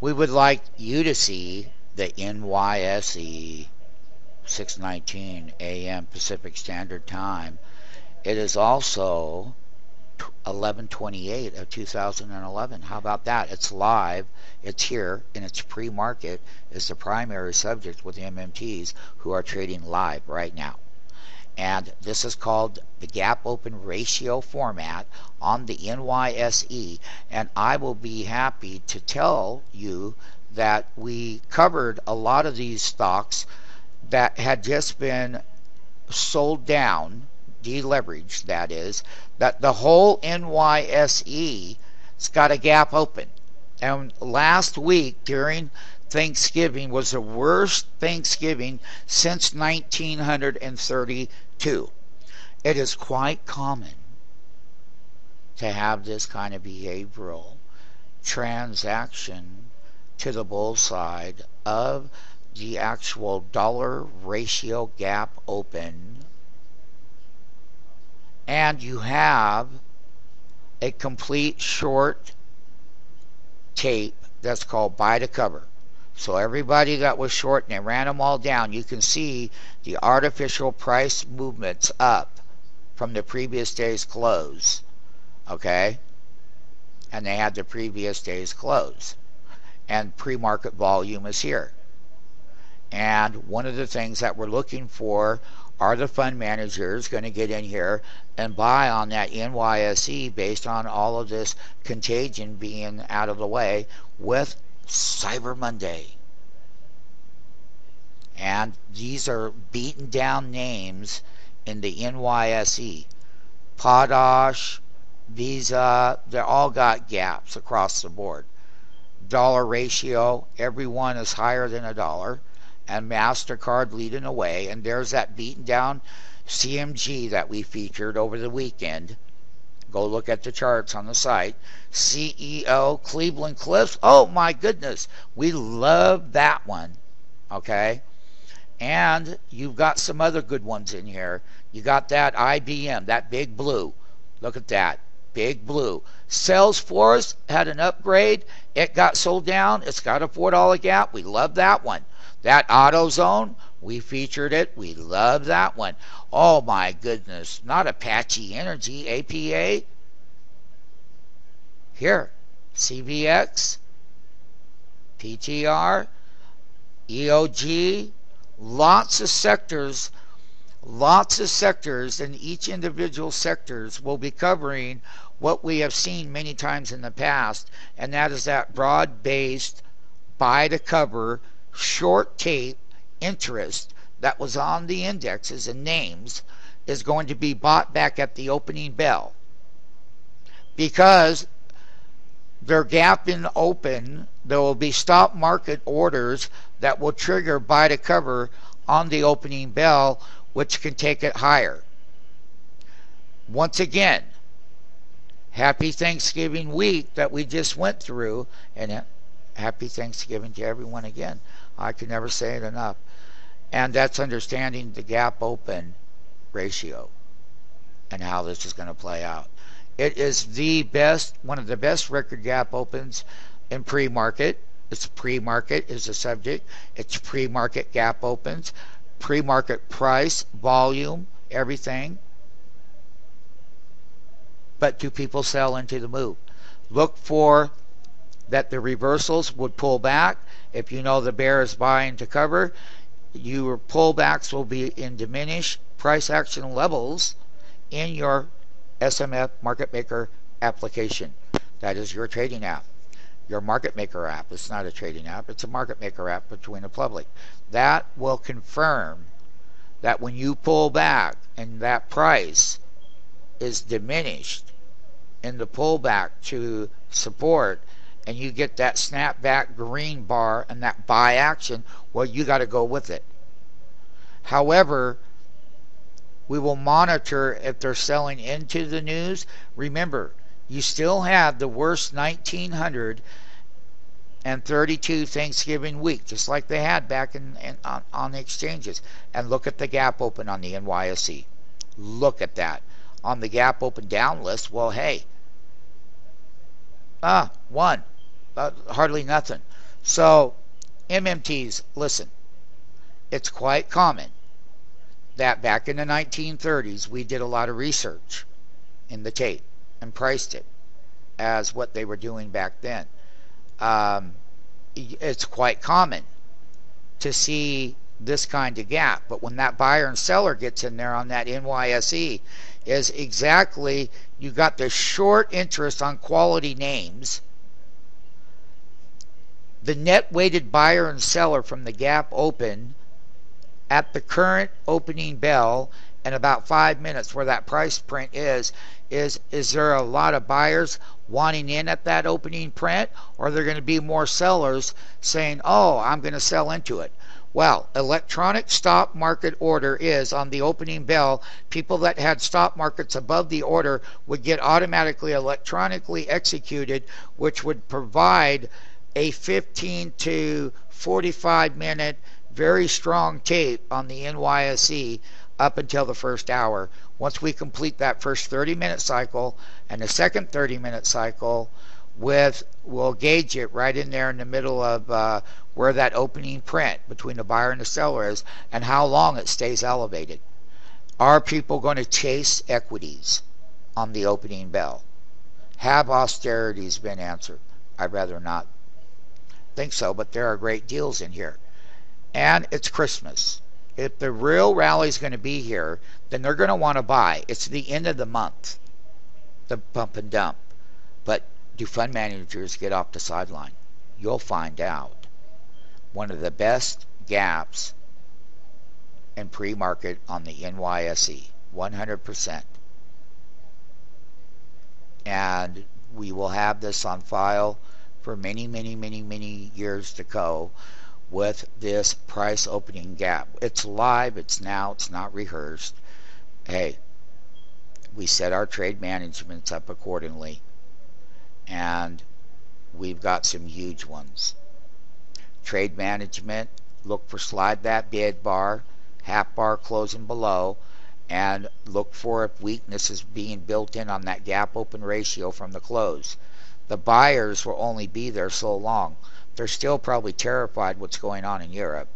We would like you to see the NYSE 6:19 a.m. Pacific Standard Time. It is also 11/28 of 2011. How about that? It's live. It's here, and it's pre-market is the primary subject with the MMTs who are trading live right now. And this is called the gap open ratio format on the NYSE. And I will be happy to tell you that we covered a lot of these stocks that had just been sold down, deleveraged, that is, that the whole NYSE has got a gap open. And last week during Thanksgiving was the worst Thanksgiving since 1932. It is quite common to have this kind of behavioral transaction to the bull side of the actual dollar ratio gap open, and you have a complete short tape that's called buy to cover. So everybody that was short and they ran them all down, you can see the artificial price movements up from the previous day's close. Okay? And they had the previous day's close. And pre-market volume is here. And one of the things that we're looking for are the fund managers going to get in here and buy on that NYSE based on all of this contagion being out of the way with Cyber Monday. And these are beaten down names in the NYSE. Potash, Visa, they all got gaps across the board. Dollar ratio, everyone is higher than $1. And MasterCard leading away. And there's that beaten down CMG that we featured over the weekend. Go look at the charts on the site. CEO Cleveland Cliffs. Oh my goodness. We love that one. Okay. And you've got some other good ones in here. You got that IBM, that big blue. Look at that. Big blue. Salesforce had an upgrade. It got sold down. It's got a $4 gap. We love that one. That AutoZone, we featured it. We love that one. Oh my goodness. Not Apache Energy, APA. Here. CVX, PTR, EOG. Lots of sectors, and each individual sectors will be covering what we have seen many times in the past, and that is that broad-based buy to cover short tape interest that was on the indexes and names is going to be bought back at the opening bell because they're gapping open. There will be stop market orders that will trigger buy to cover on the opening bell, which can take it higher. Once again, happy Thanksgiving week that we just went through, and happy Thanksgiving to everyone again. I can never say it enough. And that's understanding the gap open ratio and how this is going to play out. It is the best, one of the best record gap opens in pre-market. It's pre-market is the subject. It's pre-market gap opens, pre-market price, volume, everything. But do people sell into the move? Look for that the reversals would pull back. If you know the bear is buying to cover, your pullbacks will be in diminished price action levels in your SMF Market Maker application. That is your trading app. Your Market Maker app. It's not a trading app. It's a Market Maker app between the public. That will confirm that when you pull back and that price is diminished in the pullback to support, and you get that snapback green bar and that buy action, well, you got to go with it. However, we will monitor if they're selling into the news. Remember, you still have the worst 1932 Thanksgiving week, just like they had back on the exchanges. And look at the gap open on the NYSE. Look at that. On the gap open down list, well, hey, one. Hardly nothing. So, MMTs, listen, it's quite common that back in the 1930s we did a lot of research in the tape and priced it as what they were doing back then. Um, it's quite common to see this kind of gap, but when that buyer and seller gets in there on that NYSE, is exactly, you got the short interest on quality names. The net weighted buyer and seller from the gap open at the current opening bell in about 5 minutes where that price print is there a lot of buyers wanting in at that opening print, or are there going to be more sellers saying, oh, I'm going to sell into it? Well, electronic stop market order is on the opening bell. People that had stop markets above the order would get automatically electronically executed, which would provide a 15 to 45 minute very strong tape on the NYSE up until the first hour. Once we complete that first 30-minute cycle and the second 30-minute cycle, we'll gauge it right in there in the middle of where that opening print between the buyer and the seller is and how long it stays elevated. Are people going to chase equities on the opening bell? Have austerities been answered? I'd rather not think so, but there are great deals in here. And it's Christmas. If the real rally is going to be here, then they're going to want to buy. It's the end of the month, the pump and dump. But do fund managers get off the sideline? You'll find out. One of the best gaps in pre-market on the NYSE, 100%. And we will have this on file for many, many, many, many years to go with this price opening gap. It's live, it's now, it's not rehearsed. Hey, we set our trade managements up accordingly, and we've got some huge ones. Trade management, look for slide that bid bar, half bar closing below, and look for if weakness is being built in on that gap open ratio from the close. The buyers will only be there so long. They're still probably terrified what's going on in Europe.